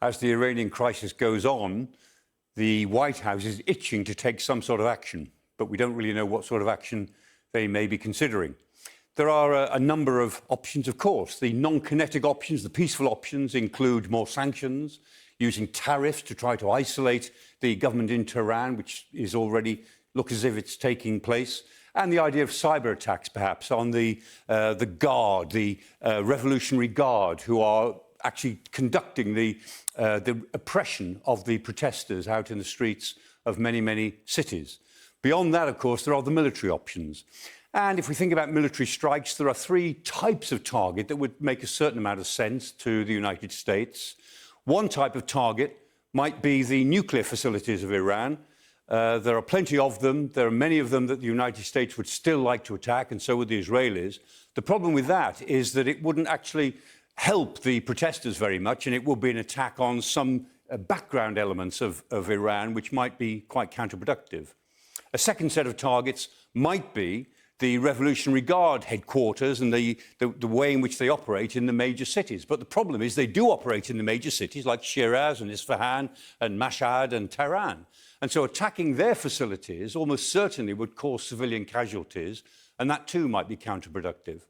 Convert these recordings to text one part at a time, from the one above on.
As the Iranian crisis goes on, the White House is itching to take some sort of action, but we don't really know what sort of action they may be considering. There are a number of options, of course. The non-kinetic options, the peaceful options, include more sanctions, using tariffs to try to isolate the government in Tehran, which is already looks as if it's taking place, and the idea of cyber attacks, perhaps, on the Guard, the Revolutionary Guard, who are actually conducting the oppression of the protesters out in the streets of many, many cities. Beyond that, of course, there are the military options. And if we think about military strikes, there are three types of target that would make a certain amount of sense to the United States. One type of target might be the nuclear facilities of Iran. There are plenty of them. There are many of them that the United States would still like to attack, and so would the Israelis. The problem with that is that it wouldn't actually help the protesters very much, and it will be an attack on some background elements of Iran, which might be quite counterproductive. A second set of targets might be the Revolutionary Guard headquarters and the way in which they operate in the major cities. But the problem is they do operate in the major cities like Shiraz and Isfahan and Mashhad and Tehran. And so attacking their facilities almost certainly would cause civilian casualties, and that too might be counterproductive.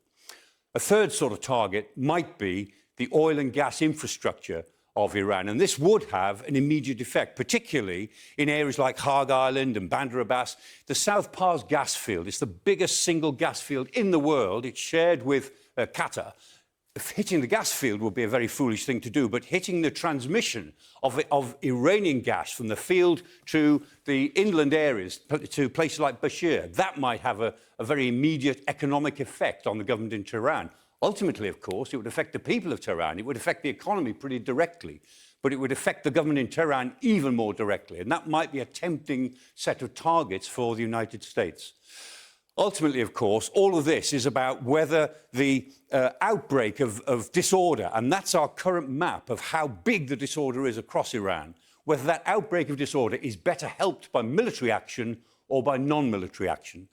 A third sort of target might be the oil and gas infrastructure of Iran, and this would have an immediate effect, particularly in areas like Hag Island and Bandar Abbas. The South Pars gas field is the biggest single gas field in the world. It's shared with Qatar. Hitting the gas field would be a very foolish thing to do, but hitting the transmission of Iranian gas from the field to the inland areas, to places like Bashir, that might have a very immediate economic effect on the government in Tehran. Ultimately, of course, it would affect the people of Tehran. It would affect the economy pretty directly, but it would affect the government in Tehran even more directly, and that might be a tempting set of targets for the United States. Ultimately, of course, all of this is about whether the outbreak of disorder, and that's our current map of how big the disorder is across Iran, whether that outbreak of disorder is better helped by military action or by non-military action.